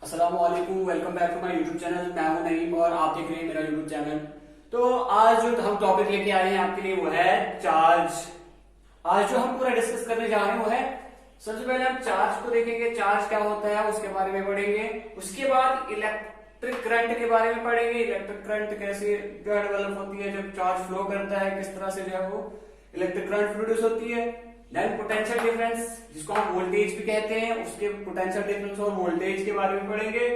अस्सलामुअलैकुम, welcome back to my YouTube channel. मैं हूं नईम और आप देख रहे हैं मेरा यूट्यूब चैनल। तो आज जो हम टॉपिक लेके आए हैं आपके लिए वो है चार्ज। आज जो हम पूरा डिस्कस करने जा रहे हैं वो है, सबसे पहले हम चार्ज को देखेंगे, चार्ज क्या होता है उसके बारे में पढ़ेंगे। उसके बाद इलेक्ट्रिक करंट के बारे में पढ़ेंगे, इलेक्ट्रिक करंट कैसे डेवलप होती है जब चार्ज फ्लो करता है, किस तरह से जो है वो इलेक्ट्रिक करंट प्रोड्यूस होती है। देन पोटेंशियल डिफरेंस, जिसको हम वोल्टेज भी कहते हैं, उसके पोटेंशियल डिफरेंस और वोल्टेज के बारे में पढ़ेंगे।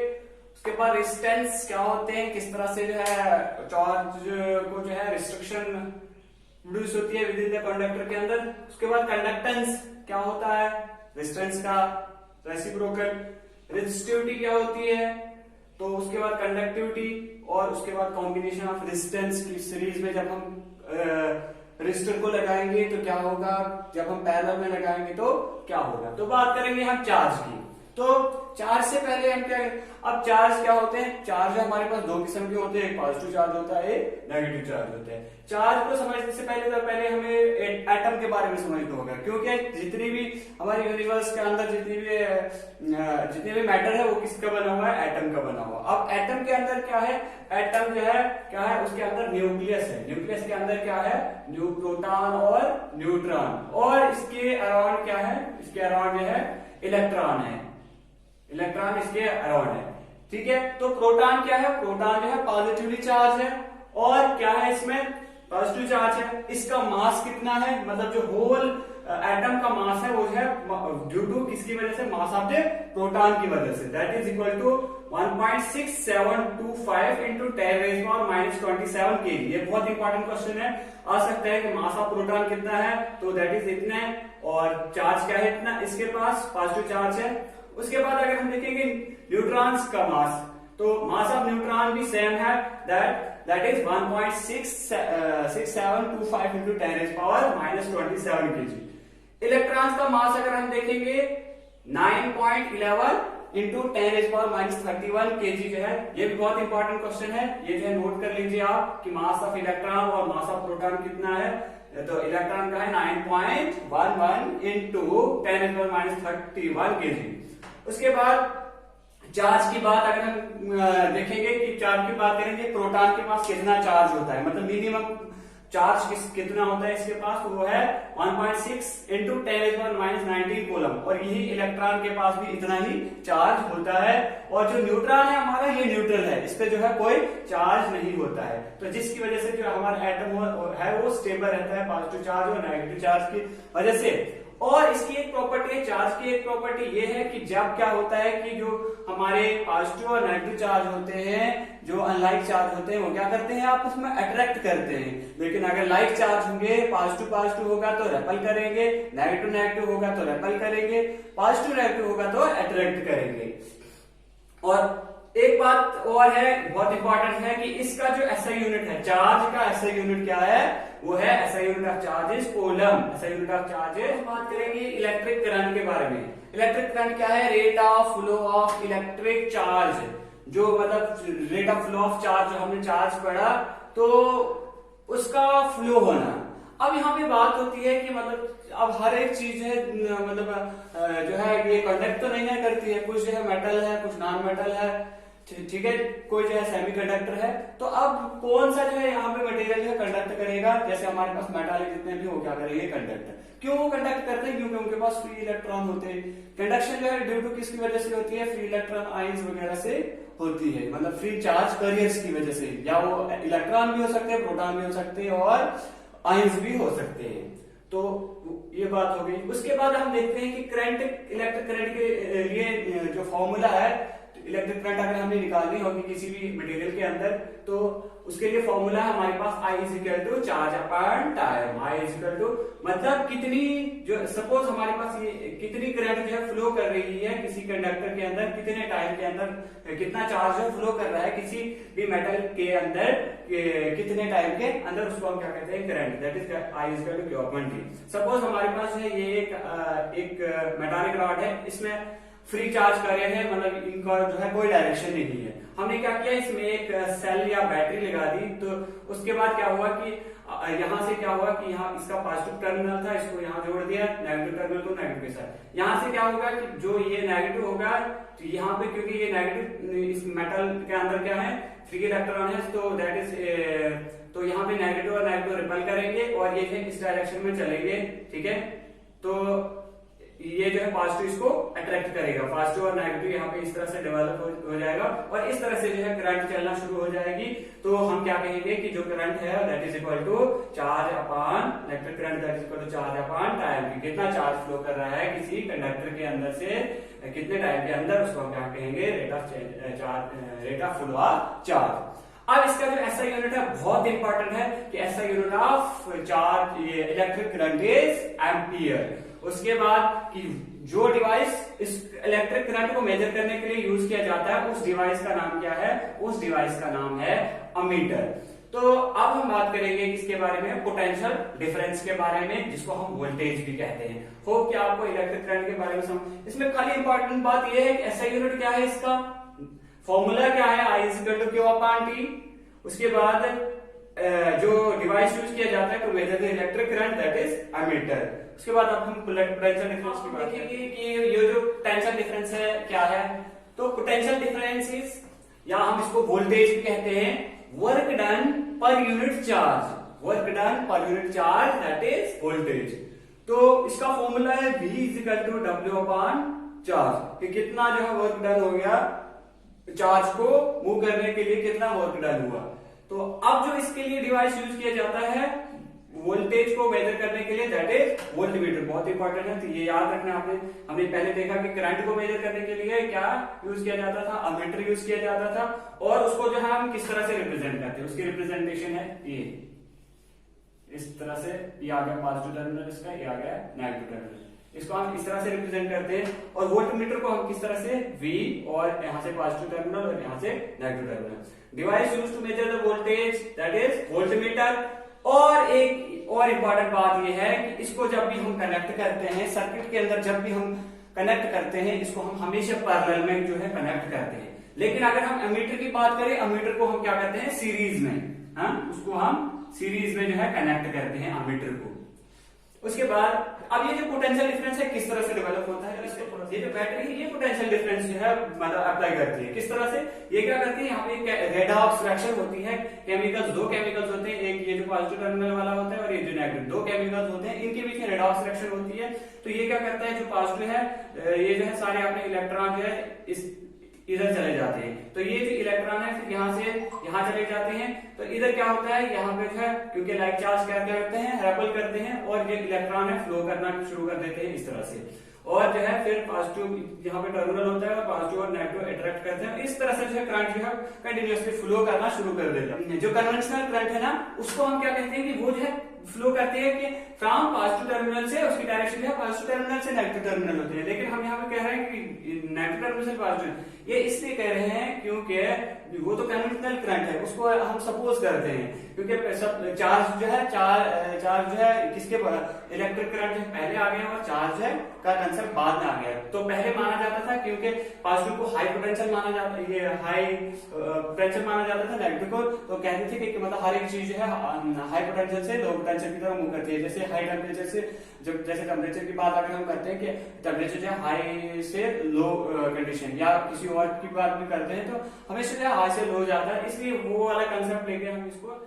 उसके बाद रेजिस्टेंस क्या होते हैं, किस तरह से जो है चार्ज को जो है रिस्ट्रिक्शन प्रोड्यूस होती है विद इन द कंडक्टर के अंदर। उसके बाद कंडक्टेंस क्या होता है, रेजिस्टेंस का रेसिप्रोकल। रेजिस्टिविटी क्या होती है, तो उसके बाद कंडक्टिविटी, और उसके बाद कॉम्बिनेशन ऑफ रेजिस्टेंस की सीरीज में जब हम रजिस्टर को लगाएंगे तो क्या होगा, जब हम पैरेलल में लगाएंगे तो क्या होगा। तो बात करेंगे हम चार्ज की। तो चार्ज से पहले हम क्या, अब चार्ज क्या होते हैं, चार्ज हमारे पास दो किस्म के होते हैं, एक पॉजिटिव चार्ज होता है, एक नेगेटिव चार्ज होता है। चार्ज को समझने से पहले हमें एटम के बारे में समझना होगा, क्योंकि जितनी भी हमारे यूनिवर्स के अंदर जितने भी मैटर है वो किसका बना हुआ है, एटम का बना हुआ। अब एटम के अंदर क्या है, एटम जो है क्या है, उसके अंदर न्यूक्लियस है। न्यूक्लियस के अंदर क्या है, प्रोटॉन और न्यूट्रॉन, और इसके अराउंड क्या है, इसके अराउंड जो है इलेक्ट्रॉन है, इलेक्ट्रॉन इसके अराउंड है। ठीक है, तो प्रोटॉन क्या है, प्रोटॉन जो है पॉजिटिवली चार्ज है, और क्या है इसमें पॉजिटिव चार्ज है। इसका मास कितना है, मतलब जो होल एटम का मास है वो है ड्यू टू किसकी वजह से, मास ऑफ द प्रोटॉन की वजह से, that is equal to 1.6725 into 10⁻⁻27 kg। ये बहुत इंपॉर्टेंट क्वेश्चन है, आ सकता है कि मास ऑफ प्रोटॉन कितना है, तो दैट इज इतना है, और चार्ज क्या है इतना, इसके पास पॉजिटिव चार्ज है। उसके बाद अगर हम देखेंगे न्यूट्रॉन्स का मास, तो मास ऑफ न्यूट्रॉन भी सेम है, that is 1.6725 into 10⁻⁻27 kg। Electrons का मास अगर हम देखेंगे 9.11 इंटू 10⁻31 kg जो है। ये भी बहुत इंपॉर्टेंट क्वेश्चन है, ये जो है नोट कर लीजिए आप कि मास ऑफ इलेक्ट्रॉन और मास ऑफ प्रोटॉन कितना है। तो इलेक्ट्रॉन का है 9.11 इंटू 10⁻31 kg। उसके बाद चार्ज की बात अगर हम देखेंगे कि चार्ज की बात करेंगे, प्रोटॉन के पास कितना चार्ज होता है, मतलब मिनिमम चार्ज कितना होता है इसके पास, तो वो है 1.6 इंटू 10⁻⁻19 कूलम, और यही इलेक्ट्रॉन के पास भी इतना ही चार्ज होता है। और जो न्यूट्रॉन है हमारा, ये न्यूट्रल है, इस पे जो है कोई चार्ज नहीं होता है, तो जिसकी वजह से जो हमारा एटम है वो स्टेबल रहता है पॉजिटिव चार्ज और नेगेटिव चार्ज की वजह से। और इसकी एक प्रॉपर्टी है, चार्ज की एक प्रॉपर्टी ये है कि जब क्या होता है कि जो हमारे पॉजिटिव और नेगेटिव चार्ज होते हैं, जो अनलाइक चार्ज होते हैं, वो क्या करते हैं, आपस में अट्रैक्ट करते हैं। लेकिन अगर लाइक चार्ज होंगे, पॉजिटिव पॉजिटिव होगा तो रेपल करेंगे, नेगेटिव नेगेटिव होगा तो रेपल करेंगे, पॉजिटिव नेगेटिव होगा तो अट्रैक्ट करेंगे। और एक बात और है, बहुत इंपॉर्टेंट है कि इसका जो एसआई यूनिट है, चार्ज का एसआई यूनिट क्या है, वो है SI unit of charges coulomb, SI unit of charges. बात करेंगे इलेक्ट्रिक करंट के बारे में। इलेक्ट्रिक करंट क्या है, rate of flow of electric charge, जो मतलब rate of flow of charge, जो हमने चार्ज पढ़ा तो उसका फ्लो होना। अब यहाँ पे बात होती है कि मतलब अब हर एक चीज है, मतलब जो है ये कंडक्ट तो नहीं ना करती है, कुछ जो है मेटल है, कुछ नॉन मेटल है, ठीक है, कोई जो है सेमीकंडक्टर है। तो अब कौन सा जो है यहाँ पे मटेरियल है कंडक्ट करेगा, जैसे हमारे पास मेटल जितने भी, वो क्या करेंगे, कंडक्ट। क्यों वो कंडक्ट करते हैं, क्योंकि उनके पास फ्री इलेक्ट्रॉन होते हैं। कंडक्शन जो है ड्यू टू किसकी वजह से होती है, फ्री इलेक्ट्रॉन आयंस वगैरह से होती है, मतलब फ्री चार्ज कैरियर्स की वजह से, या वो इलेक्ट्रॉन भी हो सकते हैं, प्रोटॉन भी हो सकते हैं, और आयंस भी हो सकते हैं। तो ये बात हो गई। उसके बाद हम देखते हैं कि करंट, इलेक्ट्रिक करंट के लिए जो फॉर्मूला है, इलेक्ट्रिक करंट अगर हमें निकालनी होगी किसी भी मटेरियल के अंदर, तो उसके लिए फॉर्मूला है हमारे पास I is equal to charge upon time. I is equal to मतलब कितनी, जो सपोज हमारे पास ये कितनी करंट जो है फ्लो कर रही है किसी कंडक्टर के अंदर, कितने टाइम के अंदर कितना चार्ज है फ्लो कर रहा है किसी भी मेटल के अंदर, कितने टाइम के अंदर, उसको हम क्या कहते हैं, current, that is I is equal to Q upon T। Suppose हमारे पास है ये एक मेटालिक रॉड है, इसमें फ्री चार्ज कर रहे हैं, मतलब इनका जो है कोई डायरेक्शन नहीं है। हमने क्या किया, इसमें एक सेल या बैटरी लगा दी, तो उसके बाद क्या हुआ कि यहां से क्या हुआ कि यहाँ इसका पॉजिटिव टर्मिनल था, इसको यहाँ जोड़ दिया, नेगेटिव टर्मिनल को नेगेटिव के साथ। यहाँ से क्या होगा कि जो ये नेगेटिव होगा, तो यहाँ पे क्योंकि ये नेगेटिव, इस मेटल के अंदर क्या है, फ्री इलेक्ट्रॉन है, तो दैट इज, तो यहाँ पे नेगेटिव और नेगेटिव रिपेल करेंगे और ये है इस डायरेक्शन में चलेंगे, ठीक है। तो ये जो है पॉजिटिव इसको अट्रैक्ट करेगा, पॉजिटिव और नेगेटिव यहाँ पे इस तरह से डेवलप हो जाएगा और इस तरह से जो है करंट चलना शुरू हो जाएगी। तो हम क्या कहेंगे कि जो करंट है that is equal to charge upon electric current, that is equal to charge upon time. कितना चार्ज फ्लो कर रहा है किसी कंडक्टर के अंदर से कितने टाइम के अंदर, उसको हम क्या कहेंगे, rate of flow of charge. अब इसका जो एसआई यूनिट है बहुत इंपॉर्टेंट है कि एसआई यूनिट ऑफ चार्ज ये इलेक्ट्रिक करंट इज एम्पियर। उसके बाद कि जो डिवाइस इस इलेक्ट्रिक करंट को मेजर करने के लिए यूज किया जाता है उस डिवाइस का नाम क्या है, उस डिवाइस का नाम है अमीटर। तो अब हम बात करेंगे किसके बारे में, पोटेंशियल डिफरेंस के बारे में, जिसको हम वोल्टेज भी कहते हैं। होप कि आपको इलेक्ट्रिक करंट के बारे में समझ। इसमें खाली इंपॉर्टेंट बात यह है कि एसआई यूनिट क्या है, इसका फॉर्मूला क्या है, I is equal to Q upon T. उसके बाद जो डिवाइस यूज किया जाता है to measure the electric current that is ammeter. उसके बाद अब हम पोटेंशियल डिफरेंस की बात करेंगे कि ये जो पोटेंशियल डिफरेंस है क्या है। तो पोटेंशियल डिफरेंस इज, या हम इसको वोल्टेज भी कहते हैं, work done per unit charge, work done per unit charge that is voltage. तो इसका फॉर्मूला है V is equal to W upon charge, कि कितना जो है वर्क डन हो गया, चार्ज को मूव करने के लिए कितना वर्क डन हुआ। तो अब जो इसके लिए डिवाइस यूज किया जाता है वोल्टेज को मेजर करने के लिए दैट इज वोल्टमीटर। बहुत इंपॉर्टेंट है, तो ये याद रखना आपने। हमने पहले देखा कि करंट को मेजर करने के लिए क्या यूज किया जाता था, अमीटर यूज किया जाता था, और उसको जो है हम किस तरह से रिप्रेजेंट करते हैं, उसकी रिप्रेजेंटेशन है ये इस तरह से, ये आ गया पॉजिटिव टर्मिनल इसका, ये आ गया नेगेटिव टर्मिनल, इसको हम इस तरह से रिप्रेजेंट करते हैं। और वोल्टमीटर को हम किस तरह से, V और यहाँ से पॉजिटिव टर्मिनल और यहाँ से negative terminal. Device used to measure the voltage that is voltmeter. और एक और इम्पॉर्टेंट बात यह है कि इसको जब भी हम कनेक्ट करते हैं सर्किट के अंदर, जब भी हम कनेक्ट करते हैं इसको हम हमेशा पैरेलल में जो है कनेक्ट करते हैं। लेकिन अगर हम एमीटर की बात करें, एमीटर को हम क्या करते हैं, सीरीज में, हाँ, उसको हम सीरीज में जो है कनेक्ट करते हैं एमीटर को। उसके बाद अब ये जो पोटेंशियल डिफरेंस है किस तरह से डेवलप होता है, ये जो बैटरी है ये पोटेंशियल डिफरेंस जो है मतलब अप्लाई करती है। किस तरह से, ये क्या करती है, यहाँ पे रेडॉक्स रिएक्शन होती है। केमिकल्स, दो केमिकल्स होते हैं, एक ये जो पॉजिटिव टर्मिनल वाला होता है और ये जो नेगेटिव, दो केमिकल्स होते हैं, इनके बीच में रेडॉक्स रिएक्शन होती है। तो ये क्या करता है, जो पॉजिटिव है ये जो है सारे अपने इलेक्ट्रॉन जो है इस इधर चले जाते हैं। तो ये जो इलेक्ट्रॉन है फिर यहाँ से यहाँ चले जाते हैं। तो इधर क्या होता है, यहाँ पे जो है क्योंकि लाइक चार्ज क्या करते हैं, रेपल करते हैं, और ये इलेक्ट्रॉन है फ्लो करना शुरू कर देते हैं इस तरह से। और जो है फिर पॉजिटिव यहाँ पे टर्मिनल होता है और पॉजिटिव और नेगेटिव अट्रैक्ट करते हैं। इस तरह से जो है करंट जो है कंटिन्यूअसली फ्लो करना शुरू कर देता है। जो कन्वेंशनल करंट है ना, उसको हम क्या कहते हैं कि वो जो है फ्लो करते हैं कि फ्रॉम पॉजिटिव टर्मिनल से, उसकी डायरेक्शन है पॉजिटिव टर्मिनल से नेगेटिव टर्मिनल होती है। लेकिन हम यहाँ पे कह रहे हैं कि नेगेटिव टर्मिनल से पॉजिटिव, ये इसलिए कह रहे हैं क्योंकि वो तो कन्वेंशनल करंट है, उसको हम सपोज करते हैं क्योंकि सब चार्ज जो है चार्ज जो है किसके इलेक्ट्रिक करंट जो पहले आ गया और चार्ज है का कंसेप्ट बाद में आ गया। तो पहले माना जाता था क्योंकि पॉजिटिव को हाई पोटेंशियल माना जाता, ये हाई पोटेंशियल माना जाता था, नेगेटिव को तो कहते थे कि मतलब हर एक चीज जो है हाई पोटेंशियल से लो पोटेंशियल की तरफ मूव करती है। जैसे हाई टेम्परेचर से, जब जैसे टेम्परेचर की बात अगर हम करते हैं कि टेम्परेचर जो है हाई से लो कंडीशन, या किसी और की बात भी करते हैं तो हमेशा जो है हाई से लो जाता है, इसलिए वो वाला कंसेप्ट लेके हम इसको।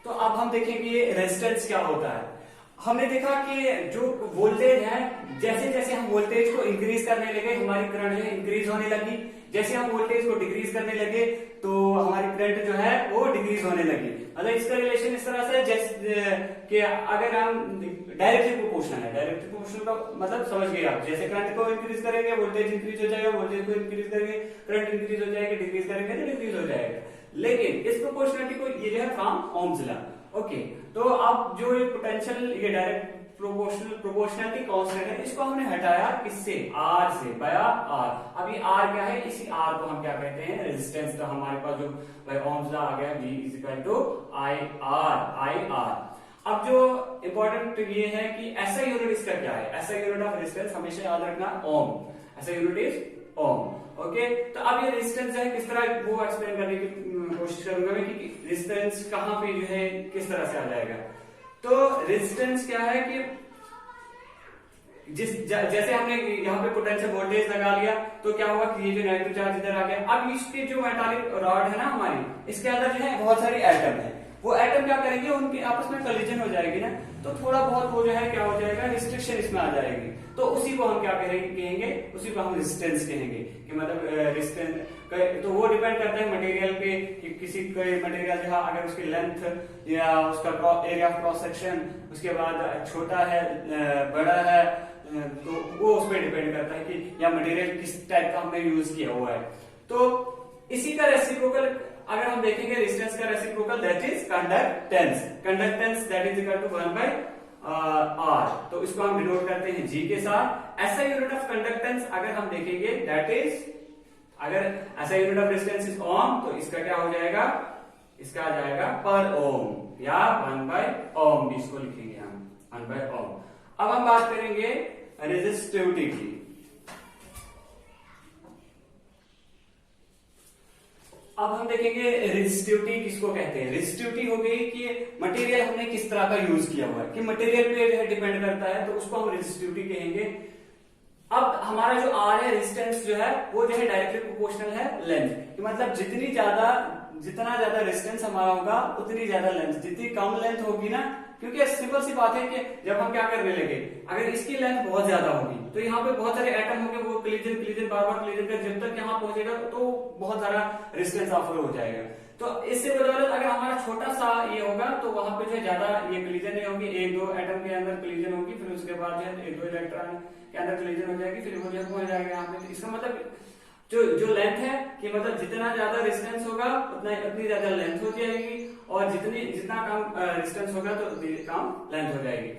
तो अब हम देखेंगे रेजिस्टेंस क्या होता है। हमने देखा कि जो वोल्टेज है, जैसे जैसे हम वोल्टेज को इंक्रीज करने लगे हमारी करंट जो है इंक्रीज होने लगी, जैसे हम वोल्टेज को डिक्रीज करने लगे तो हमारी करंट जो है वो डिक्रीज होने लगी। मतलब इसका रिलेशन इस तरह से जैसे कि अगर हम डायरेक्टली प्रोपोर्शनल है, डायरेक्टली प्रोपोर्शनल का मतलब समझ गए आप, जैसे करंट को इंक्रीज करेंगे वोल्टेज इंक्रीज हो जाएगा, वोल्टेज को इंक्रीज करेंगे करंट इंक्रीज हो जाएगी, डिक्रीज करेंगे तो डिक्रीज हो जाएगा। लेकिन इस प्रोपोर्शनलिटी को ये जो है फ्रॉम ओम्स लॉ। ओके, तो अब जो ये पोटेंशियल, ये डायरेक्ट प्रोपोर्शनलिटी कांस्टेंट है, इसको हमने हटाया किससे, आर से, बाया आर। अब ये आर क्या है, इसी आर को हम क्या कहते हैं, रेजिस्टेंस। तो हमारे पास जो ओम्स लॉ आ गया V is equal to I R. अब जो इंपॉर्टेंट ये है कि ऐसा यूनिट इसका क्या है, ऐसा यूनिट ऑफ रेजिस्टेंस हमेशा याद रखना ओम। ऐसा यूनिट इज ओम। ओके, तो अब ये रेजिस्टेंस है किस तरह वो एक्सप्लेन करने की कोशिश करूंगा मैं कि रेजिस्टेंस कहां पे जो है किस तरह से आ जाएगा। तो रेजिस्टेंस क्या है कि जैसे हमने यहाँ पे पोटेंशियल वोल्टेज लगा लिया तो क्या हुआ कि ये जो नेगेटिव चार्ज इधर आ गया। अब इसके जो मेटालिक रॉड है ना हमारी, इसके अंदर जो है बहुत सारी एटम है, वो एटम क्या करेंगे, उनके आपस में कोलिजन हो जाएगी ना, तो थोड़ा बहुत वो जो है क्या हो जाएगा, रिस्ट्रिक्शन इसमें आ जाएगी। तो उसी को हम क्या कहेंगे, उसी को हम रेजिस्टेंस कहेंगे कि मतलब रेजिस्टेंस। तो वो डिपेंड करता है मटेरियल पे कि किसी कोई मटेरियल जो अगर उसकी लेंथ या उसका एरिया ऑफ क्रॉस सेक्शन उसके बाद छोटा है बड़ा है, तो वो उस पर डिपेंड करता है कि या मटेरियल किस टाइप का हमने यूज किया हुआ है। तो इसी का रेसिप्रोकल अगर हम देखेंगे, रेजिस्टेंस का reciprocal that is conductance. Conductance that is equal to 1/R। तो इसको हम डिनोट करते हैं G के साथ। ऐसा यूनिट ऑफ कंडक्टेंस अगर हम देखेंगे दैट इज, अगर ऐसा यूनिट ऑफ रेजिस्टेंस इज ओम, तो इसका क्या हो जाएगा, इसका आ जाएगा पर ओम या 1/ओम भी इसको लिखेंगे हम 1/ओम। अब हम बात करेंगे रेजिस्टिविटी की। अब हम देखेंगे रेजिस्टिविटी किसको कहते हैं। रेजिस्टिविटी हो गई कि मटेरियल हमने किस तरह का यूज किया हुआ है, कि मटेरियल पे जो है डिपेंड करता है, तो उसको हम रेजिस्टिविटी कहेंगे। अब हमारा जो आर है रेजिस्टेंस जो है वो जो है डायरेक्टली प्रोपोर्शनल है लेंथ, कि मतलब जितना ज्यादा रेजिस्टेंस हमारा होगा उतनी ज्यादा लेंथ, जितनी कम लेंथ होगी ना, क्योंकि सिंपल सी बात है कि जब हम क्या करने लगे, अगर इसकी लेंथ बहुत ज्यादा होगी तो यहाँ पे बहुत सारे एटम होंगे, वो कोलिजन बार बार कोलिजन कर जब तक यहाँ पहुंचेगा तो बहुत सारा रेजिस्टेंस ऑफर हो जाएगा। तो इससे बदौलत अगर हमारा छोटा सा ये होगा तो वहां पे जो है ज्यादा ये कोलिजन नहीं होगी, एक दो एटम के अंदर कोलिजन होगी, फिर उसके बाद जो है एक दो इलेक्ट्रॉन के अंदर कोलिजन हो जाएगी, फिर वो जो पहुंच जाएगा यहाँ पे। इसका मतलब जो लेंथ है कि मतलब जितना ज्यादा रेजिस्टेंस होगा उतनी ज्यादा लेंथ हो जाएगी, और जितना कम रेजिस्टेंस होगा तो कम लेंथ हो जाएगी।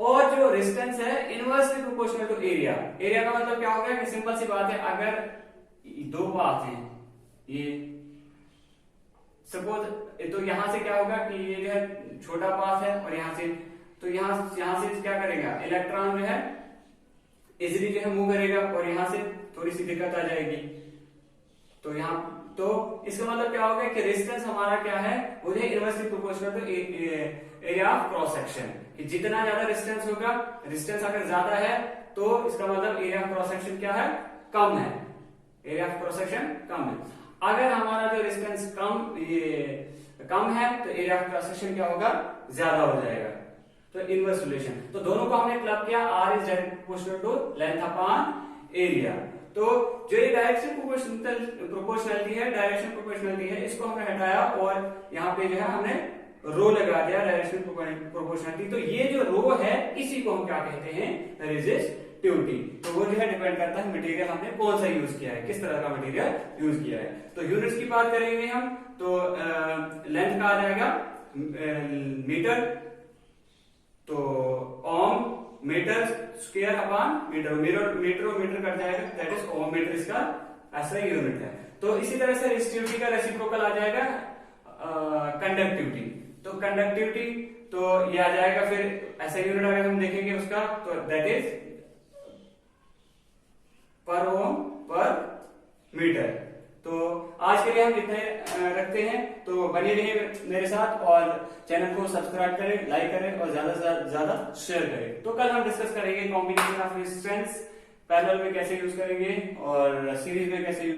और जो रेजिस्टेंस है inversely proportional to area. Area का मतलब क्या होगा कि सिंपल सी बात है, अगर दो पाथ हैं ये सपोज, तो यहां से क्या होगा कि ये जो है छोटा पाथ है और यहां से, तो यहां से क्या करेगा, इलेक्ट्रॉन जो है इजिली जो है मूव करेगा और यहां से थोड़ी सी दिक्कत आ जाएगी। तो इसका मतलब क्या होगा कि रेजिस्टेंस हमारा क्या है, वो है inversely proportional to area of cross section, कि जितना ज्यादा रेजिस्टेंस होगा, रेजिस्टेंस अगर ज्यादा है तो इसका मतलब एरिया ऑफ क्रॉस सेक्शन क्या है, कम है, एरिया ऑफ क्रॉस सेक्शन कम है। अगर हमारा जो रेजिस्टेंस कम है तो एरिया ऑफ क्रॉस सेक्शन क्या होगा, ज्यादा हो जाएगा। तो इनवर्स रिलेशन, तो दोनों को हमने क्लब किया, R is direct proportional to length upon area. तो जो ये डायरेक्शन प्रोपोर्शनलिटी है, डायरेक्शन प्रोपोर्शनलिटी है, इसको हमने हटाया और यहाँ पे जो है हमने रो लगा दिया डायरेक्शन प्रोपोर्शनलिटी। तो ये जो रो है इसी को हम क्या कहते हैं, रेजिस्टिविटी। तो वो जो है डिपेंड करता है मटेरियल हमने कौन सा यूज किया है, किस तरह का मटेरियल यूज किया है। तो यूनिट्स की बात करेंगे हम, तो लेंथ का आ जाएगा मीटर, तो ohm metre square upon metre, metre cut जाएगा, दैट इज ओम मीटर, इसका ऐसा यूनिट है। तो इसी तरह से रेजिस्टिविटी का रेसिप्रोकल आ जाएगा कंडक्टिविटी। तो कंडक्टिविटी तो ये आ जाएगा, फिर ऐसा यूनिट अगर हम देखेंगे उसका, तो दैट इज पर ओम पर मीटर। तो आज के लिए हम इतने रखते हैं, तो बने रहिए मेरे साथ और चैनल को सब्सक्राइब करें, लाइक करें और ज्यादा से ज्यादा शेयर करें। तो कल हम डिस्कस करेंगे कॉम्बिनेशन ऑफ रेजिस्टेंस, पैरेलल में कैसे यूज करेंगे और सीरीज में कैसे यूज